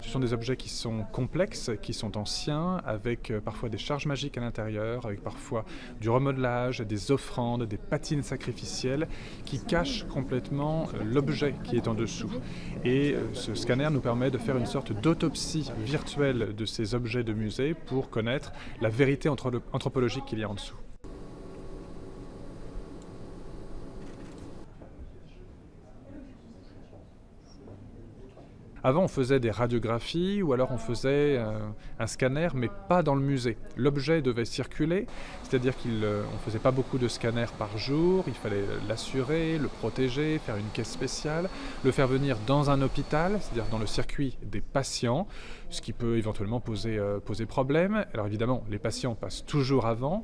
Ce sont des objets qui sont complexes, qui sont anciens, avec parfois des charges magiques à l'intérieur, avec parfois du remodelage, des offrandes, des patines sacrificielles qui cachent complètement l'objet qui est en dessous. Et ce scanner nous permet de faire une sorte d'autopsie virtuelle de ces objets de musée pour connaître la vérité anthropologique qu'il y a en dessous. Avant, on faisait des radiographies ou alors on faisait un scanner, mais pas dans le musée. L'objet devait circuler, c'est-à-dire qu'on ne faisait pas beaucoup de scanners par jour, il fallait l'assurer, le protéger, faire une caisse spéciale, le faire venir dans un hôpital, c'est-à-dire dans le circuit des patients, ce qui peut éventuellement poser problème. Alors évidemment, les patients passent toujours avant.